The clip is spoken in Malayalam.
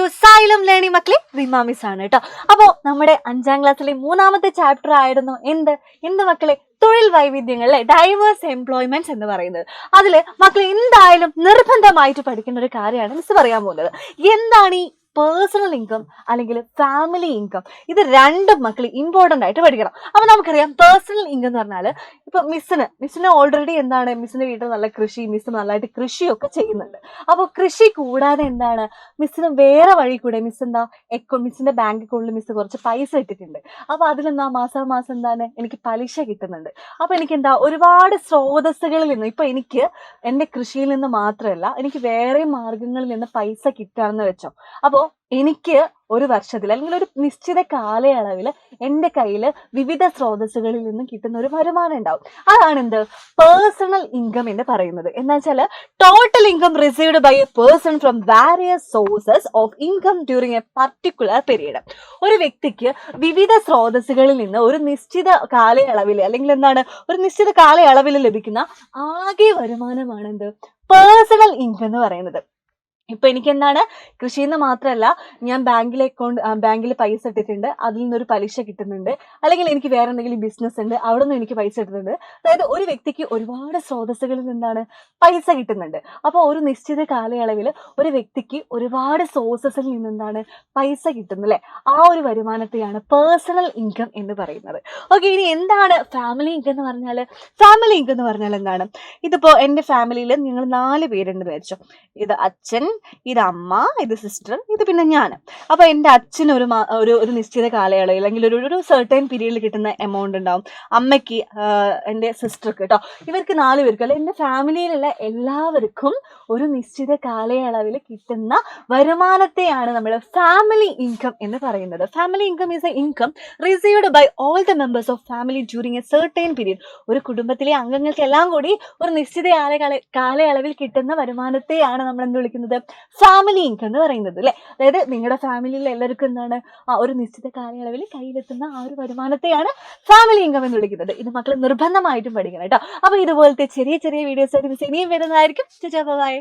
ടു സൈലം ലേണിംഗ് മക്കളെ, റിമ മിസ് ആണ് കേട്ടോ. അപ്പോൾ നമ്മുടെ 5ാം ക്ലാസ്സിലെ 3ാമത്തെ ചാപ്റ്റർ ആയിരുന്നു എന്ത് മക്കളെ, തൊഴിൽ വൈവിധ്യങ്ങളിലെ ഡൈവേഴ്സ് എംപ്ലോയ്മെന്റ്സ് എന്ന് പറയുന്നത്. അതിൽ മക്കളെ എന്തായാലും നിർബന്ധമായിട്ട് പഠിക്കുന്ന ഒരു കാര്യമാണ് മിസ് പറയാൻ പോകുന്നത്. എന്താണ് ഈ പേഴ്സണൽ ഇൻകം അല്ലെങ്കിൽ ഫാമിലി ഇൻകം? ഇത് രണ്ടും മക്കൾ ഇമ്പോർട്ടൻ്റ് ആയിട്ട് പഠിക്കണം. അപ്പൊ നമുക്കറിയാം പേഴ്സണൽ ഇൻകം എന്ന് പറഞ്ഞാൽ ഇപ്പൊ മിസ്സിന് ഓൾറെഡി എന്താണ്, മിസ്സിന്റെ വീട്ടിൽ നല്ല കൃഷി, മിസ് നല്ലതായിട്ട് കൃഷിയൊക്കെ ചെയ്യുന്നുണ്ട്. അപ്പോൾ കൃഷി കൂടാതെ എന്താണ് മിസ്സിന് വേറെ വഴി കൂടെ മിസ്സിന്റെ ബാങ്ക് അക്കൗണ്ടിൽ മിസ് കുറച്ച് പൈസ ഇട്ടിട്ടുണ്ട്. അപ്പൊ അതിലെന്താ മാസം എന്താണ് എനിക്ക് പലിശ കിട്ടുന്നുണ്ട്. അപ്പൊ എനിക്ക് ഒരുപാട് സ്രോതസ്സുകളിൽ നിന്ന് ഇപ്പൊ എനിക്ക് എന്റെ കൃഷിയിൽ നിന്ന് മാത്രമല്ല എനിക്ക് വേറെ മാർഗങ്ങളിൽ നിന്ന് പൈസ കിട്ടുകയാണെന്ന് വെച്ചോ. അപ്പോൾ എനിക്ക് ഒരു വർഷത്തിൽ അല്ലെങ്കിൽ ഒരു നിശ്ചിത കാലയളവിൽ എൻ്റെ കയ്യിൽ വിവിധ സ്രോതസ്സുകളിൽ നിന്നും കിട്ടുന്ന ഒരു വരുമാനം ഉണ്ടാവും. അതാണ് പേഴ്സണൽ ഇൻകം എന്ന് പറയുന്നത്. എന്താ വെച്ചാൽ total income received by a person from various sources of income during a particular period. ഒരു വ്യക്തിക്ക് വിവിധ സ്രോതസ്സുകളിൽ നിന്ന് ഒരു നിശ്ചിത കാലയളവിൽ അല്ലെങ്കിൽ ഒരു നിശ്ചിത കാലയളവിൽ ലഭിക്കുന്ന ആകെ വരുമാനമാണ് പേഴ്സണൽ ഇൻകം എന്ന് പറയുന്നത്. ഇപ്പൊ എനിക്ക് കൃഷിയിൽ നിന്ന് മാത്രമല്ല, ഞാൻ ബാങ്കിൽ പൈസ ഇട്ടിട്ടുണ്ട്, അതിൽ നിന്നൊരു പലിശ കിട്ടുന്നുണ്ട്, അല്ലെങ്കിൽ എനിക്ക് വേറെ എന്തെങ്കിലും ബിസിനസ് ഉണ്ട്, അവിടെ നിന്ന് എനിക്ക് പൈസ കിട്ടുന്നുണ്ട്. അതായത് ഒരു വ്യക്തിക്ക് ഒരുപാട് സ്രോതസ്സുകളിൽ നിന്നാണ് പൈസ കിട്ടുന്നുണ്ട്. അപ്പോൾ ഒരു നിശ്ചിത കാലയളവിൽ ഒരു വ്യക്തിക്ക് ഒരുപാട് സോഴ്സസിൽ നിന്നെന്താണ് പൈസ കിട്ടുന്നു അല്ലെ, ആ ഒരു വരുമാനത്തെയാണ് പേഴ്സണൽ ഇൻകം എന്ന് പറയുന്നത്. ഓക്കെ, ഇനി എന്താണ് ഫാമിലി ഇൻകം എന്ന് പറഞ്ഞാൽ? ഫാമിലി ഇൻകം എന്ന് പറഞ്ഞാൽ എന്താണ്? ഇതിപ്പോ എൻ്റെ ഫാമിലിയിൽ നിങ്ങൾ 4 പേരുണ്ടെന്ന് വെച്ചോ. ഇത് അച്ഛൻ, ഇത് അമ്മ, ഇത് സിസ്റ്റർ, ഇത് പിന്നെ ഞാൻ. അപ്പൊ എൻ്റെ അച്ഛന് ഒരു നിശ്ചിത കാലയളവിൽ അല്ലെങ്കിൽ ഒരു സർട്ടൈൻ പീരീഡിൽ കിട്ടുന്ന എമൗണ്ട് ഉണ്ടാവും. അമ്മയ്ക്ക്, എൻ്റെ സിസ്റ്റർക്ക് കേട്ടോ, ഇവർക്ക് 4 പേർക്ക് അല്ലെ എൻ്റെ ഫാമിലിയിലുള്ള എല്ലാവർക്കും ഒരു നിശ്ചിത കാലയളവിൽ കിട്ടുന്ന വരുമാനത്തെയാണ് നമ്മൾ ഫാമിലി ഇൻകം എന്ന് പറയുന്നത്. Family income is a income received by all the members of family during a certain period. ഒരു കുടുംബത്തിലെ അംഗങ്ങൾക്കെല്ലാം കൂടി ഒരു നിശ്ചിത കാലയളവിൽ കിട്ടുന്ന വരുമാനത്തെയാണ് നമ്മൾ എന്ത് വിളിക്കുന്നത്? ഫാമിലി ഇൻകം എന്ന് പറയുന്നത് അല്ലെ. അതായത് നിങ്ങളുടെ ഫാമിലിയിൽ എല്ലാവർക്കും ഒരു നിശ്ചിത കാലയളവിൽ കയ്യിലെത്തുന്ന ആ ഒരു വരുമാനത്തെയാണ് ഫാമിലി ഇൻകം എന്ന് വിളിക്കുന്നത്. ഇത് മക്കൾ നിർബന്ധമായിട്ടും പഠിക്കണം കേട്ടോ. അപ്പൊ ഇതുപോലത്തെ ചെറിയ വീഡിയോസ് ആയിട്ട് മിസ് ഇനിയും വരുന്നതായിരിക്കും. ബൈ.